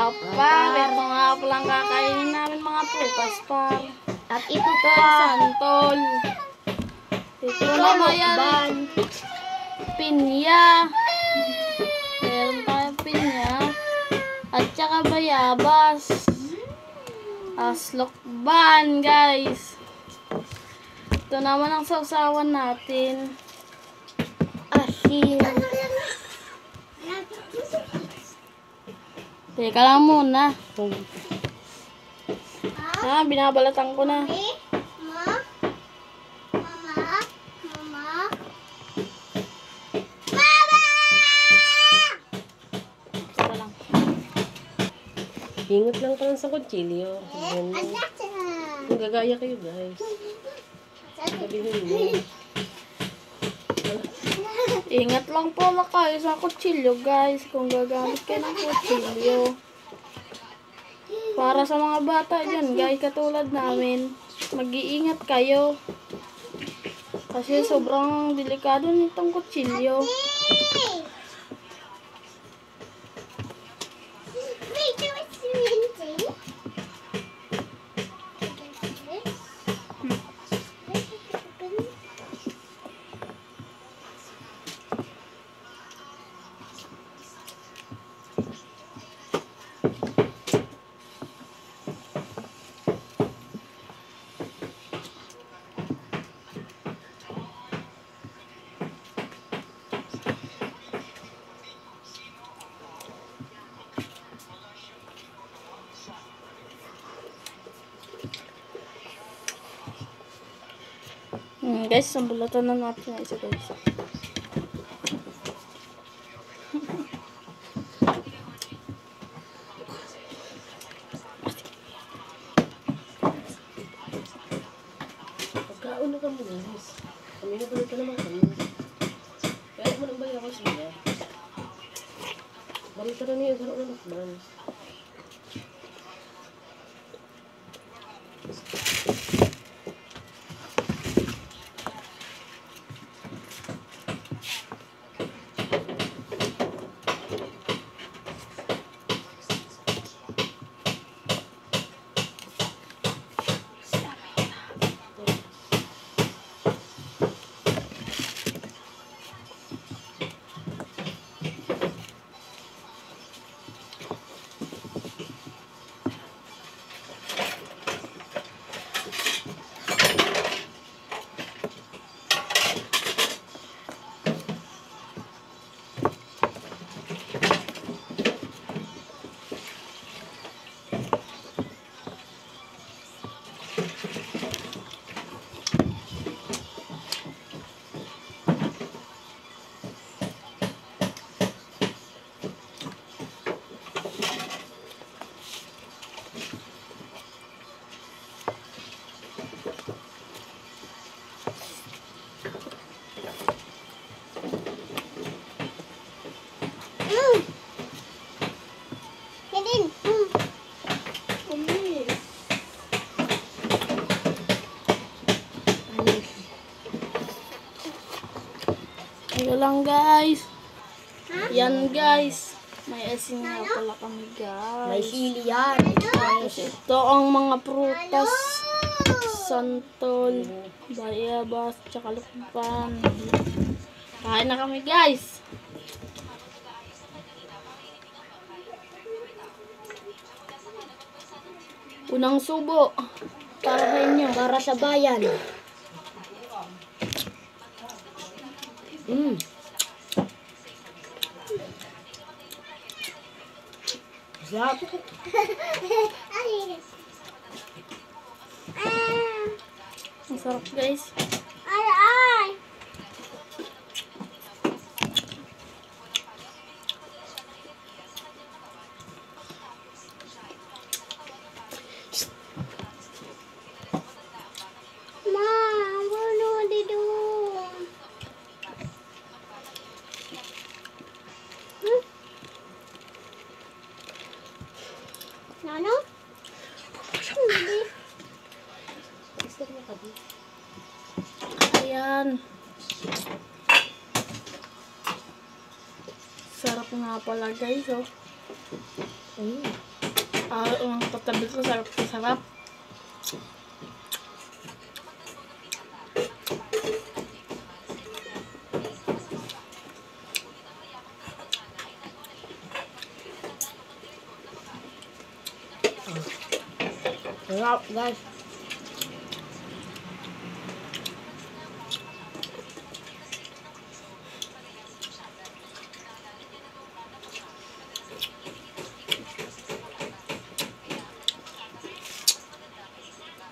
Par, ito nga palang kakainin namin mga prutas, par. At ito Ito pa. santol. Ito naman yan. Pinya. Meron tayong pinya. At saka bayabas. Aslokban, guys. Ito naman ang sausawan natin. Asin. Teka lang muna. Binabalatan ko na. Basta lang. Ingat lang pa lang sa kutsilyo. Kung gagaya kayo, guys. Sabihin mo. Ingat lang po kayo sa kutsilyo, guys. Kung gagamit kayo ng kutsilyo. Para sa mga bata dyan, guys, katulad namin, mag-iingat kayo. Kasi sobrang delikado nitong kutsilyo. Guys, sambulatan na natin na isa, guys. Pagkaon na kami, guys. Kami na balik ka naman kami. Kaya mo nang bayan ako siya. Balita na niya, gano'n na nakman. Ito lang, guys. Yan, guys. May asin nga pala kami, guys. May sili yan. Ito ang mga prutas. Santol, bayabas, tsaka lukban. Kain na kami, guys. Unang subo. Para sa inyo. Para sa bayan. Sarap. Ang sarap, guys. Ano? Ayan. Sarap nga pala, guys, oh. Katabi ko, sarap. Sarap, guys.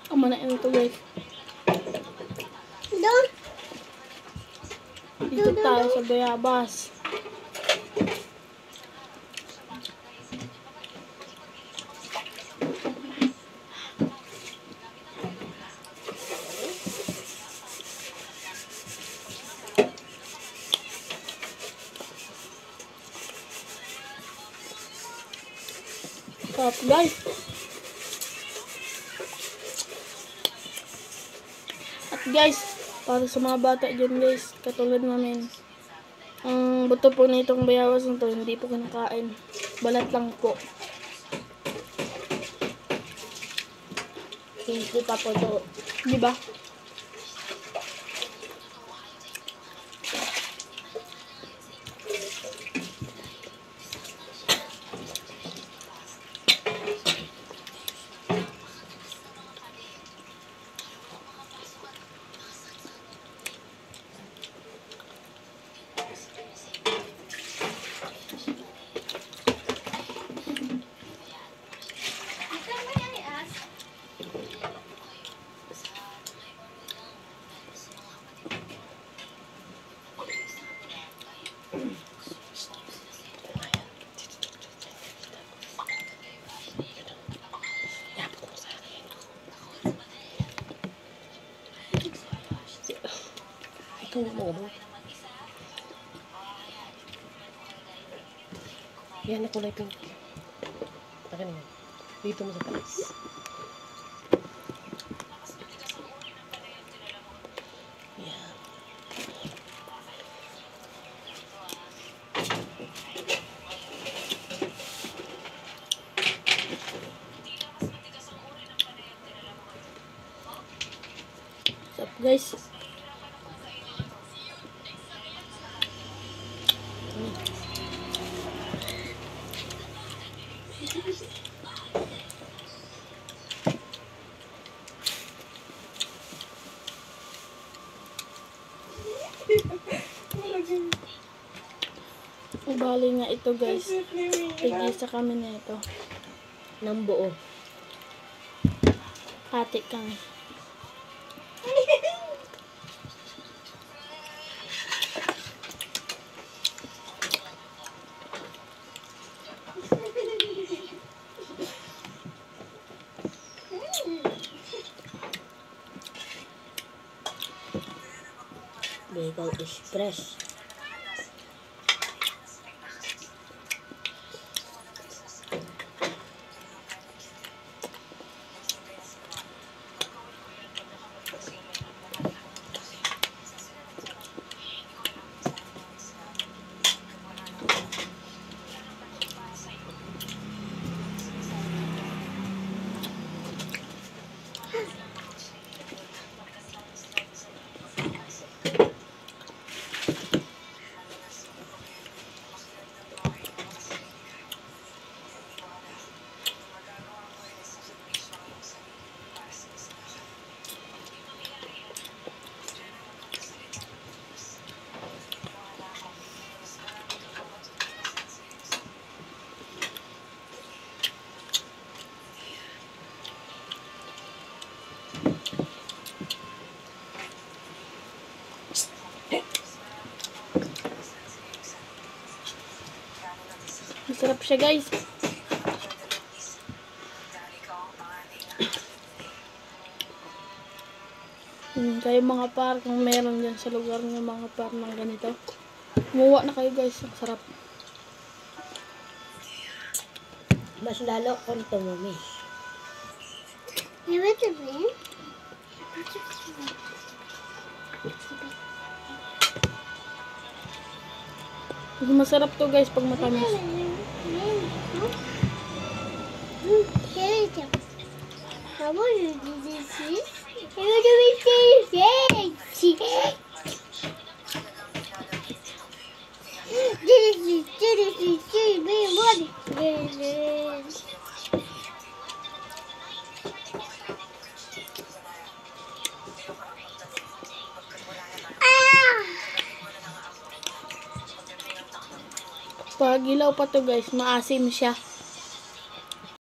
Ang manain ito guys. Doon. Dito tayo sa Bayabas. Sarap guys. At guys, para sa mga bata dyan guys, katulad namin, ang buto po na itong bayabas nito, hindi po kinakain. Balat lang po. Hindi pa po to. Di ba? Ikaw mo ano? Yan na kulay pink. Taka naman. Dito mo sa taas. Yan. Sarap guys. Bali nga ito guys. Tigisa kami na ito. Ng buo. Hati kami. Bagel Express. Masarap siya guys. Kayo mga par, kung meron dyan sa lugar ng mga par ng ganito, kumuha na kayo guys. Ang sarap. Mas lalo kung tumumis. Masarap to guys pag matamis. Pag ilaw pa to guys, maasim siya.